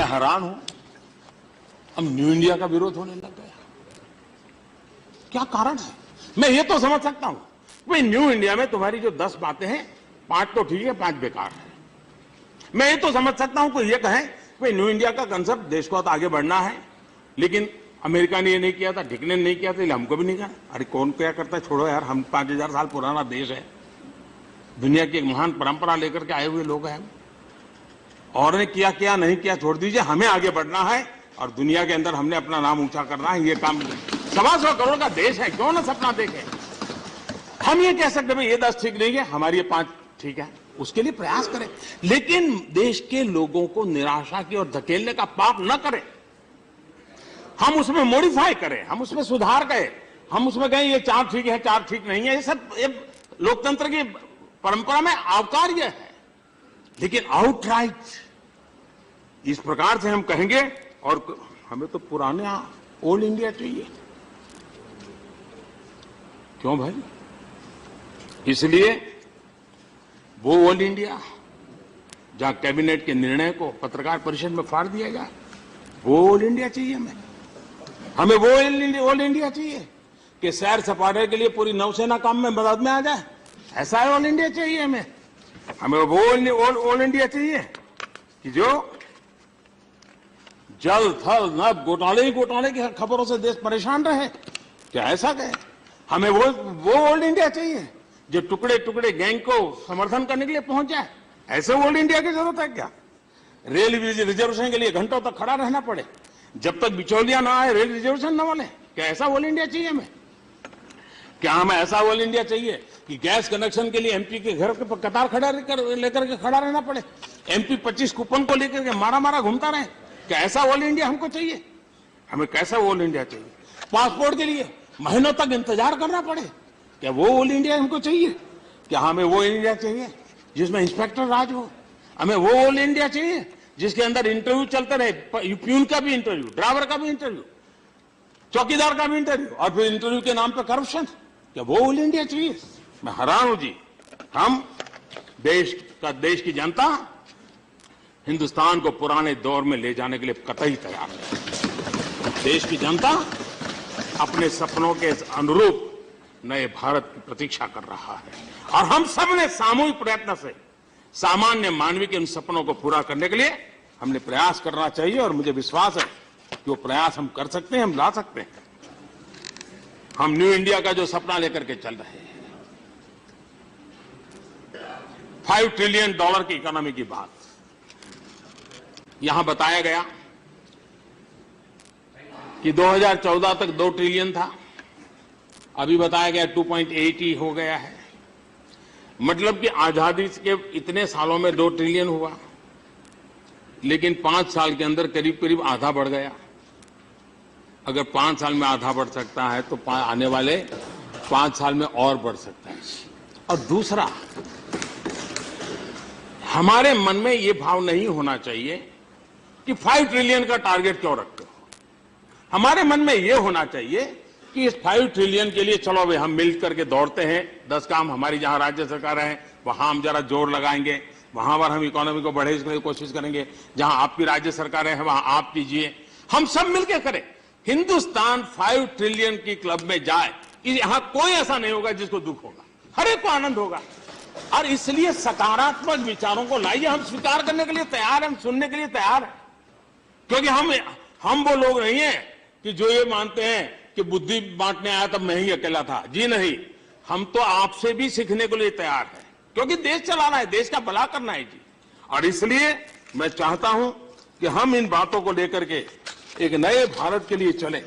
मैं हैरान हूं, अब न्यू इंडिया का विरोध होने लग गया। क्या कारण है? मैं ये तो समझ सकता हूं, भाई न्यू इंडिया में तुम्हारी जो 10 बातें हैं, 5 तो ठीक है, 5 बेकार है। मैं ये तो समझ सकता हूं कोई ये कहे भाई न्यू इंडिया का कंसेप्ट देश को तो आगे बढ़ना है, लेकिन अमेरिका ने ये नहीं किया था, डिक ने नहीं किया था, इसलिए हमको भी नहीं करना। अरे कौन क्या करता है, छोड़ो यार, हम 5000 साल पुराना देश है, दुनिया की एक महान परंपरा लेकर के आए हुए लोग हैं। और ने किया क्या नहीं किया छोड़ दीजिए, हमें आगे बढ़ना है और दुनिया के अंदर हमने अपना नाम ऊंचा करना है। ये काम 125 करोड़ का देश है, क्यों ना सपना देखें। हम ये कह सकते भाई ये 10 ठीक नहीं है, हमारी ये 5 ठीक है, उसके लिए प्रयास करें, लेकिन देश के लोगों को निराशा की ओर धकेलने का पाप न करें। हम उसमें मॉडिफाई करें, हम उसमें सुधार करें, हम उसमें कहें ये 4 ठीक है, 4 ठीक नहीं है। ये सब लोकतंत्र की परंपरा में आवकार्य है, लेकिन आउटराइट इस प्रकार से हम कहेंगे। और हमें तो पुराने ओल्ड इंडिया चाहिए, क्यों भाई? इसलिए वो ओल्ड इंडिया जहां कैबिनेट के निर्णय को पत्रकार परिषद में फाड़ दिया जाए, वो ओल्ड इंडिया चाहिए हमें वो ओल्ड इंडिया चाहिए कि सैर सपाटे के लिए पूरी नौसेना काम में मदद में आ जाए। ऐसा ओल्ड इंडिया चाहिए हमें वो ओल्ड इंडिया चाहिए कि जो जल थल नभ घोटाले की खबरों से देश परेशान रहे। क्या ऐसा कहे? हमें वो ओल्ड इंडिया चाहिए जो टुकड़े टुकड़े गैंग को समर्थन करने के लिए पहुंच जाए। ऐसे ओल्ड इंडिया की जरूरत है क्या? रेल रिजर्वेशन के लिए घंटों तक खड़ा रहना पड़े, जब तक बिचौलिया ना आए रेल रिजर्वेशन न बोले। क्या ऐसा ओल्ड इंडिया चाहिए हमें? क्या हमें ऐसा ओल्ड इंडिया चाहिए कि गैस कनेक्शन के लिए एमपी के घर पर कतार लेकर के खड़ा रहना पड़े, एमपी 25 कूपन को लेकर के मारा घूमता रहे? क्या ऐसा ओल्ड इंडिया हमको चाहिए? हमें कैसा ओल्ड इंडिया चाहिए? पासपोर्ट के लिए महीनों तक इंतजार करना पड़े? क्या वो ओल्ड इंडिया हमको चाहिए? क्या हमें वो इंडिया चाहिए जिसमें इंस्पेक्टर राज हो? हमें वो ओल्ड इंडिया चाहिए जिसके अंदर इंटरव्यू चलते रहे, प्यून का भी इंटरव्यू, ड्राइवर का भी इंटरव्यू, चौकीदार का भी इंटरव्यू, और फिर इंटरव्यू के नाम पर करप्शन? क्या वो ओल्ड इंडिया चाहिए? मैं हैरान हूं जी। हम देश की जनता हिंदुस्तान को पुराने दौर में ले जाने के लिए कतई तैयार है। देश की जनता अपने सपनों के अनुरूप नए भारत की प्रतीक्षा कर रहा है, और हम सब ने सामूहिक प्रयत्न से सामान्य मानवीय के उन सपनों को पूरा करने के लिए हमने प्रयास करना चाहिए। और मुझे विश्वास है कि वो प्रयास हम कर सकते हैं, हम ला सकते हैं। हम न्यू इंडिया का जो सपना लेकर के चल रहे हैं, $5 ट्रिलियन की इकोनॉमी की बात यहां बताया गया कि 2014 तक 2 ट्रिलियन था, अभी बताया गया 2.8 ही हो गया है। मतलब कि आजादी के इतने सालों में 2 ट्रिलियन हुआ, लेकिन 5 साल के अंदर करीब करीब आधा बढ़ गया। अगर 5 साल में आधा बढ़ सकता है तो आने वाले 5 साल में और बढ़ सकता है। और दूसरा, हमारे मन में यह भाव नहीं होना चाहिए कि 5 ट्रिलियन का टारगेट क्यों रखते हो। हमारे मन में यह होना चाहिए कि इस 5 ट्रिलियन के लिए चलो भाई हम मिल करके दौड़ते हैं, 10 काम हमारी जहां राज्य सरकार है वहां हम जरा जोर लगाएंगे, वहां पर हम इकोनॉमी को बढ़े इसके लिए कोशिश करेंगे, जहां आपकी राज्य सरकार है वहां आप कीजिए, हम सब मिलकर करें। हिंदुस्तान 5 ट्रिलियन की क्लब में जाए, यहां कोई ऐसा नहीं होगा जिसको दुख होगा, हर एक को आनंद होगा। और इसलिए सकारात्मक विचारों को लाइए, हम स्वीकार करने के लिए तैयार हैं, हम सुनने के लिए तैयार हैं, क्योंकि हम वो लोग नहीं है कि जो ये मानते हैं कि बुद्धि बांटने आया तब मैं ही अकेला था। जी नहीं, हम तो आपसे भी सीखने के लिए तैयार हैं, क्योंकि देश चलाना है, देश का भला करना है जी। और इसलिए मैं चाहता हूं कि हम इन बातों को लेकर के एक नए भारत के लिए चलें।